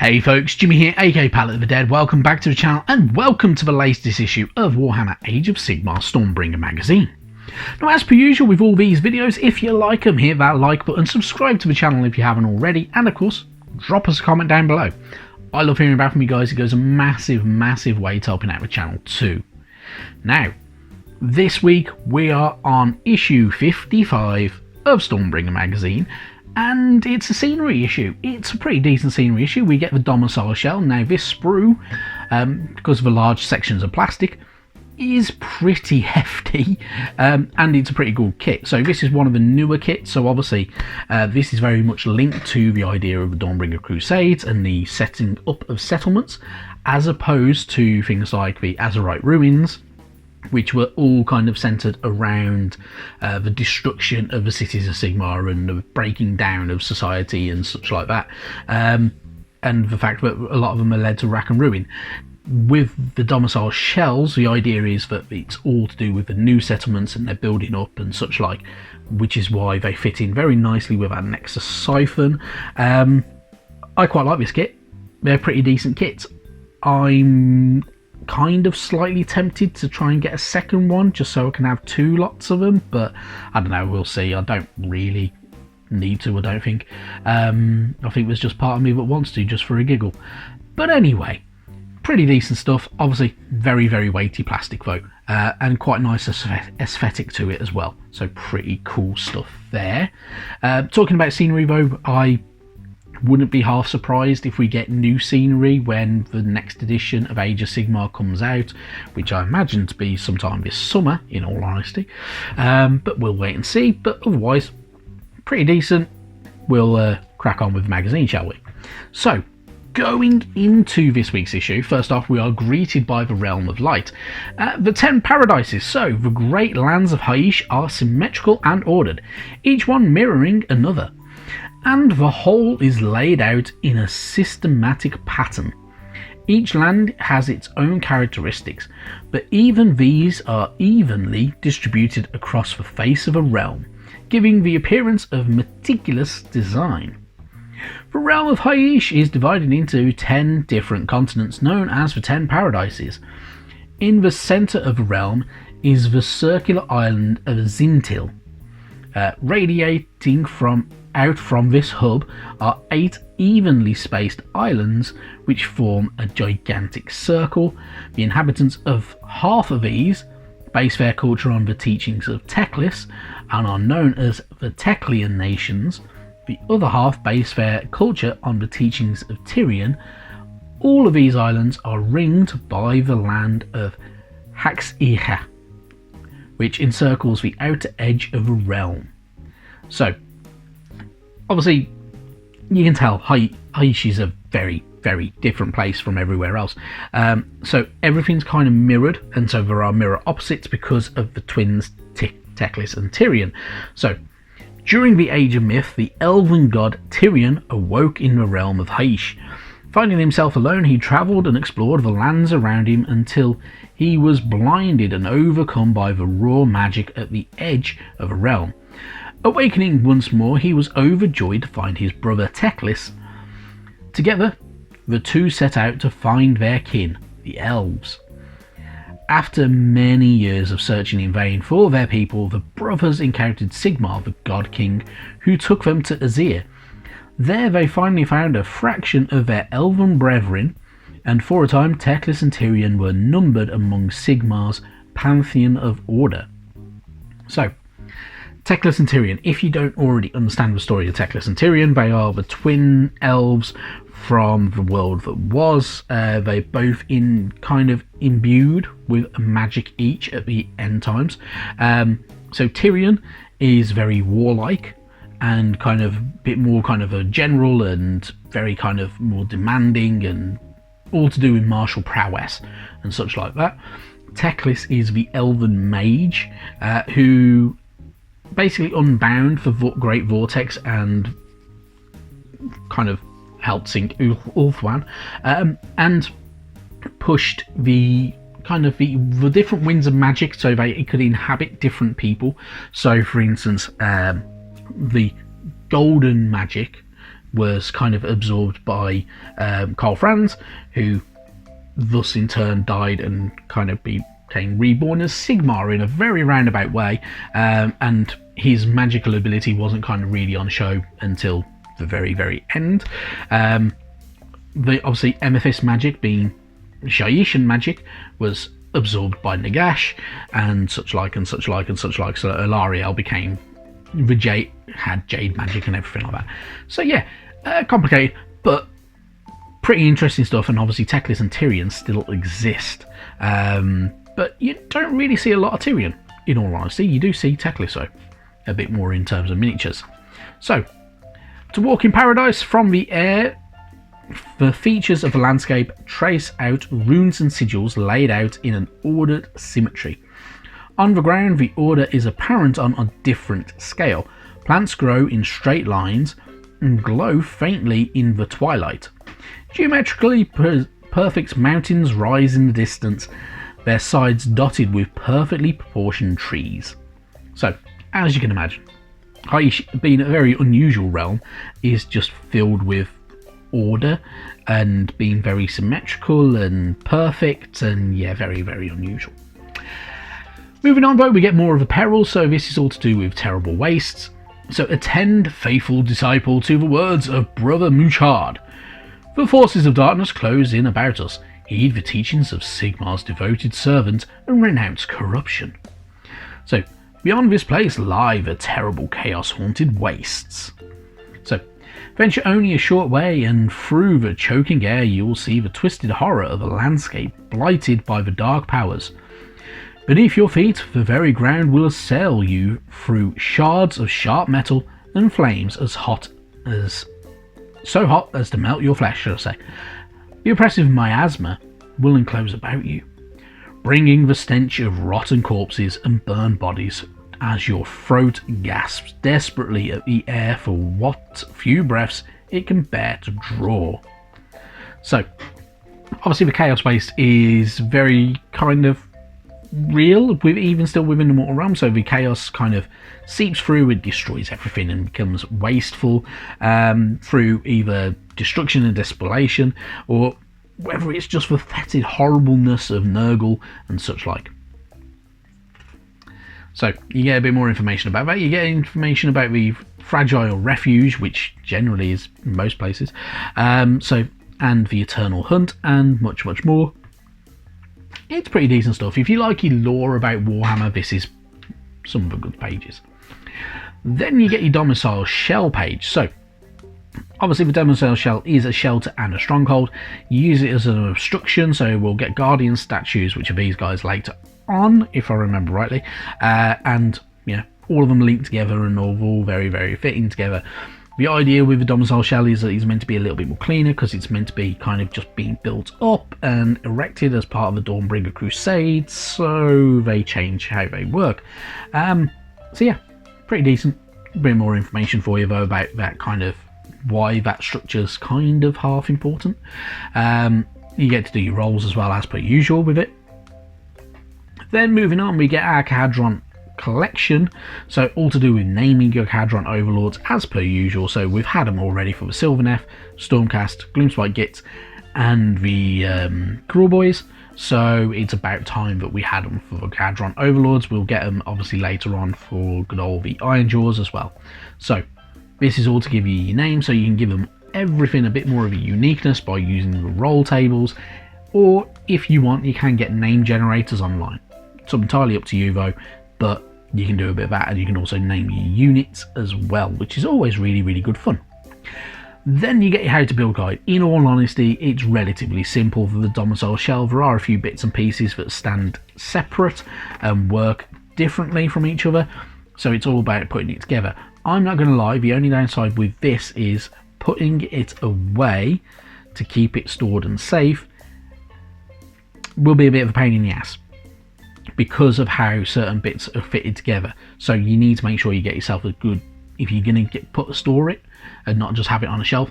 Hey folks, Jimmy here, aka Palette of the Dead. Welcome back to the channel and welcome to the latest issue of Warhammer Age of Sigmar Stormbringer magazine. Now, as per usual with all these videos, if you like them, hit that like button, subscribe to the channel if you haven't already, and of course, drop us a comment down below. I love hearing back from you guys. It goes a massive way to helping out the channel too. Now, this week we are on issue 55 of Stormbringer magazine, and it's a scenery issue. It's a pretty decent scenery issue. We get the Domicile shell. Now this sprue, because of the large sections of plastic, is pretty hefty, and it's a pretty good kit. So this is one of the newer kits, so obviously this is very much linked to the idea of the Dawnbringer Crusades and the setting up of settlements, as opposed to things like the Azerite Ruins, which were all kind of centered around the destruction of the cities of Sigmar and the breaking down of society and such like that, and the fact that a lot of them are led to rack and ruin. With the Domicile shells, the idea is that it's all to do with the new settlements and they're building up and such like, which is why they fit in very nicely with our Nexus Siphon. I quite like this kit. They're pretty decent kits. I'm kind of slightly tempted to try and get a second one just so I can have two lots of them, but I don't know, we'll see. I don't really need to, I don't think. I think there's just part of me that wants to, just for a giggle. But anyway, pretty decent stuff. Obviously very weighty plastic though, and quite nice aesthetic to it as well, so pretty cool stuff there. Talking about scenery though, I wouldn't be half surprised if we get new scenery when the next edition of Age of Sigmar comes out, which I imagine to be sometime this summer, in all honesty. But we'll wait and see. But otherwise, pretty decent. We'll crack on with the magazine, shall we? So, going into this week's issue, first off, we are greeted by the Realm of Light. The 10 Paradises. So, the great lands of Hysh are symmetrical and ordered, each one mirroring another, and the whole is laid out in a systematic pattern. Each land has its own characteristics, but even these are evenly distributed across the face of a realm, giving the appearance of meticulous design. The realm of Hysh is divided into 10 different continents known as the 10 Paradises. In the centre of the realm is the circular island of Zintil. Radiating out from this hub are 8 evenly spaced islands which form a gigantic circle. The inhabitants of half of these base their culture on the teachings of Teclis and are known as the Teclian nations. The other half base their culture on the teachings of Tyrion. All of these islands are ringed by the land of Haxiha, which encircles the outer edge of the realm. So, obviously, you can tell Hysh is a very different place from everywhere else. So everything's kind of mirrored, and so there are mirror opposites because of the twins Teclis and Tyrion. So, during the Age of Myth, the elven god Tyrion awoke in the realm of Hysh. Finding himself alone, he travelled and explored the lands around him until he was blinded and overcome by the raw magic at the edge of a realm. Awakening once more, he was overjoyed to find his brother Teclis. Together, the two set out to find their kin, the elves. After many years of searching in vain for their people, the brothers encountered Sigmar, the God King, who took them to Azir. There they finally found a fraction of their elven brethren, and for a time Teclis and Tyrion were numbered among Sigmar's pantheon of order. So, Teclis and Tyrion, if you don't already understand the story of Teclis and Tyrion, they are the twin elves from the world that was. They're both kind of imbued with magic each at the end times. So Tyrion is very warlike and kind of a bit more kind of a general and very kind of more demanding and all to do with martial prowess and such like that. Teclis is the elven mage who basically unbound the Great Vortex and kind of helped sink Ulthuan, and pushed the kind of the different winds of magic so it could inhabit different people. So for instance, the golden magic was kind of absorbed by Karl Franz, who thus in turn died and kind of became reborn as Sigmar in a very roundabout way, and his magical ability wasn't kind of really on show until the very end. Obviously MFS magic, being Hysh magic, was absorbed by Nagash and such like, so Alariel became had Jade magic and everything like that. So yeah, complicated but pretty interesting stuff, and obviously Teclis and Tyrion still exist, but you don't really see a lot of Tyrion, in all honesty. You do see Teclis though, a bit more in terms of miniatures. So, to walk in paradise from the air, the features of the landscape trace out runes and sigils laid out in an ordered symmetry. On the ground, the order is apparent on a different scale. Plants grow in straight lines and glow faintly in the twilight. Geometrically perfect mountains rise in the distance, their sides dotted with perfectly proportioned trees. So, as you can imagine, Hysh, being a very unusual realm, is just filled with order and being very symmetrical and perfect, and yeah, very unusual. Moving on though, we get more of the perils, so this is all to do with terrible wastes. So attend, faithful disciple, to the words of Brother Muchard. The forces of darkness close in about us. Heed the teachings of Sigmar's devoted servant and renounce corruption. So, beyond this place lie the terrible chaos-haunted wastes. So, venture only a short way, and through the choking air you will see the twisted horror of a landscape blighted by the dark powers. Beneath your feet, the very ground will assail you through shards of sharp metal and flames so hot as to melt your flesh, shall I say. The oppressive miasma will enclose about you, bringing the stench of rotten corpses and burned bodies as your throat gasps desperately at the air for what few breaths it can bear to draw. So, obviously the Chaos Waste is very kind of real, even still within the mortal realm, so the chaos kind of seeps through and destroys everything and becomes wasteful through either destruction and depopulation, or whether it's just the fetid horribleness of Nurgle and such like. So you get a bit more information about that. You get information about the fragile refuge, which generally is in most places, and the eternal hunt, and much more. It's pretty decent stuff. If you like your lore about Warhammer, this is some of the good pages. Then you get your Domicile shell page. So, obviously the Domicile shell is a shelter and a stronghold. You use it as an obstruction, so we'll get Guardian statues, which are these guys later on, if I remember rightly. And, you know, all of them linked together and all very fitting together. The idea with the Domicile shell is that it's meant to be a little bit more cleaner, because it's meant to be kind of just being built up and erected as part of the Stormbringer crusade, so they change how they work. So yeah, pretty decent. A bit more information for you though about that kind of why that structure's kind of half important. You get to do your rolls as well as per usual with it. Then moving on, we get our Cadron collection, so all to do with naming your Cadron overlords as per usual. So we've had them already for the Sylvaneth, Stormcast, Gloomspite Gits, and the Cruel Boys, so it's about time that we had them for the Cadron overlords. We'll get them obviously later on for good old the Ironjaws as well. So this is all to give you your name, so you can give them everything a bit more of a uniqueness by using the roll tables, or if you want you can get name generators online. It's entirely up to you though, but you can do a bit of that, and you can also name your units as well, which is always really good fun. Then you get your how to build guide. In all honesty, it's relatively simple for the Domicile shell. There are a few bits and pieces that stand separate and work differently from each other, so it's all about putting it together. I'm not going to lie, the only downside with this is putting it away to keep it stored and safe will be a bit of a pain in the ass, because of how certain bits are fitted together. So you need to make sure you get yourself a good, if you're going to store it and not just have it on a shelf,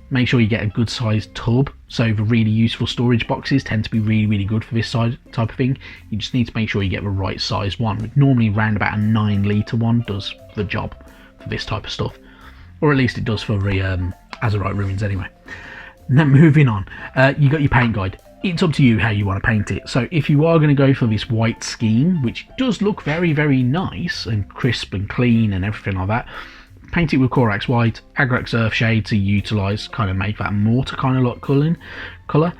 make sure you get a good sized tub. So the really useful storage boxes tend to be really good for this type of thing. You just need to make sure you get the right size one. Normally around about a 9 litre one does the job for this type of stuff. or at least it does for the Azerite ruins anyway. Now moving on, you got your paint guide. It's up to you how you want to paint it. So if you are going to go for this white scheme, which does look very, very nice and crisp and clean and everything like that, paint it with Corax White, Agrax Earthshade to utilise, kind of make that mortar kind of like colour.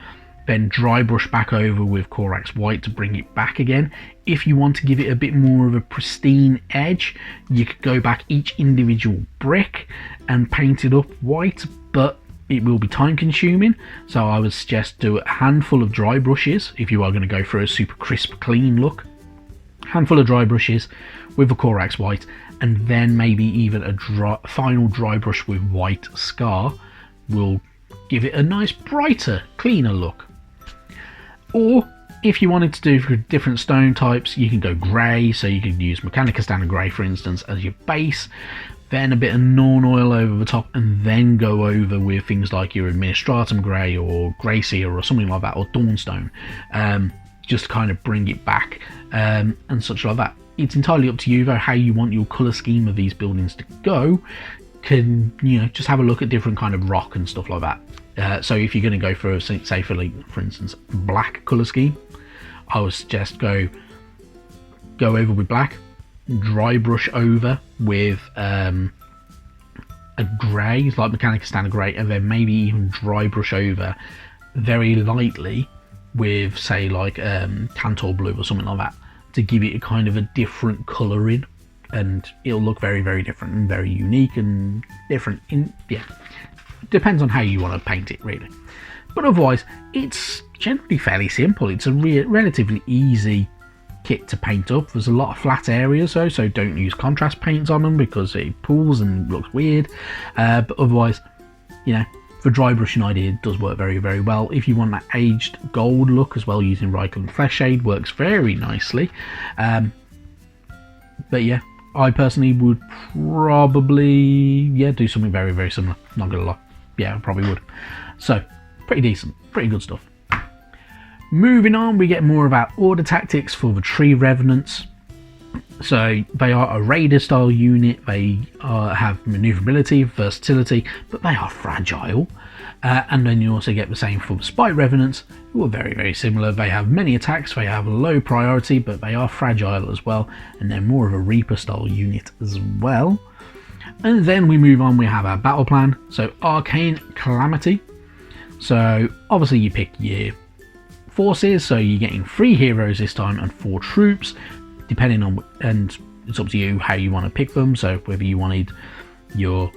Then dry brush back over with Corax White to bring it back again. If you want to give it a bit more of a pristine edge, you could go back each individual brick and paint it up white, but it will be time consuming, so I would suggest do a handful of dry brushes if you are going to go for a super crisp clean look. Handful of dry brushes with the Corax White, and then maybe even a final dry brush with white scar will give it a nice brighter, cleaner look. Or if you wanted to do for different stone types, you can go grey, so you could use Mechanica Standard Grey for instance as your base, then a bit of Norn oil over the top, and then go over with things like your Administratum Grey or Grey Seer or something like that, or Dawnstone, just kind of bring it back and such like that. It's entirely up to you though how you want your colour scheme of these buildings to go. Can, you know, just have a look at different kind of rock and stuff like that. So if you're going to go for, say for instance, black colour scheme, I would suggest go over with black, dry brush over with a grey, like Mechanica Standard Grey, and then maybe even dry brush over very lightly with, say, like Tantor Blue or something like that, to give it a kind of a different colouring, and it'll look very, very different and very unique and different. Depends on how you want to paint it, really. But otherwise, it's generally fairly simple. It's a relatively easy kit to paint up. There's a lot of flat areas though, so don't use contrast paints on them because it pools and looks weird. But otherwise, you know, for dry brushing idea, it does work very, very well. If you want that aged gold look as well, using Reichland Flesh Shade works very nicely. But yeah, I personally would probably do something very, very similar. Not gonna lie, yeah, I probably would. So pretty decent, pretty good stuff. Moving on, we get more about order tactics for the Tree Revenants. So they are a raider style unit. They have maneuverability, versatility, but they are fragile. And then you also get the same for the Spite Revenants, who are very, very similar. They have many attacks, they have low priority, but they are fragile as well, and they're more of a Reaper style unit as well. And then we move on, we have our battle plan. So Arcane Calamity. So obviously you pick your forces, so you're getting 3 heroes this time and 4 troops, depending on, and it's up to you how you want to pick them. So whether you wanted your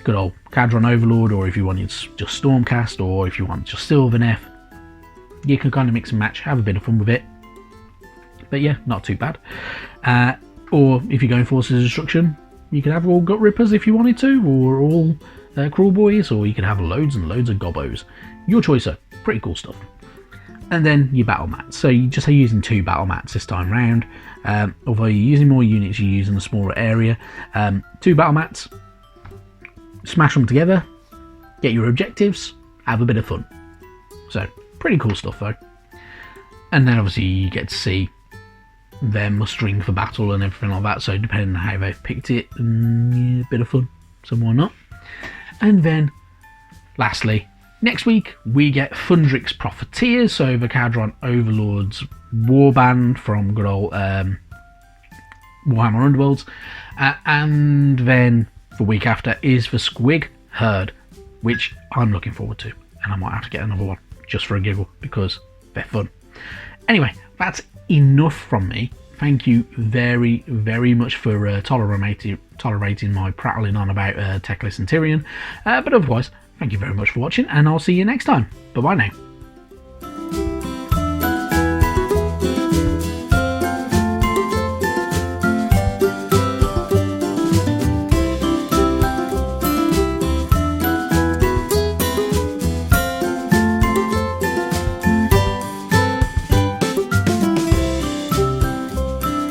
good old Cadron Overlord, or if you wanted just Stormcast, or if you want just Sylvaneth, you can kind of mix and match, have a bit of fun with it. But yeah, not too bad. Or if you're going Forces of Destruction, you could have all Gut Rippers if you wanted to, or all Cruel Boys, or you could have loads and loads of Gobbos. Your choice, though. Pretty cool stuff. And then your battle mats. So you just are using 2 battle mats this time round. Although you're using more units, you're using a smaller area. 2 battle mats. Smash them together. Get your objectives. Have a bit of fun. So pretty cool stuff though. And then obviously you get to see them mustering for battle and everything like that. So depending on how they've picked it, a bit of fun. So why not? And then lastly, next week we get Fundrix Profiteers, so the Cadron Overlord's warband from good old Warhammer Underworlds, and then the week after is the Squig Herd, which I'm looking forward to, and I might have to get another one just for a giggle because they're fun. Anyway, that's enough from me. Thank you very, very much for tolerating my prattling on about Teclis and Tyrion, but otherwise, thank you very much for watching, and I'll see you next time. Bye bye now.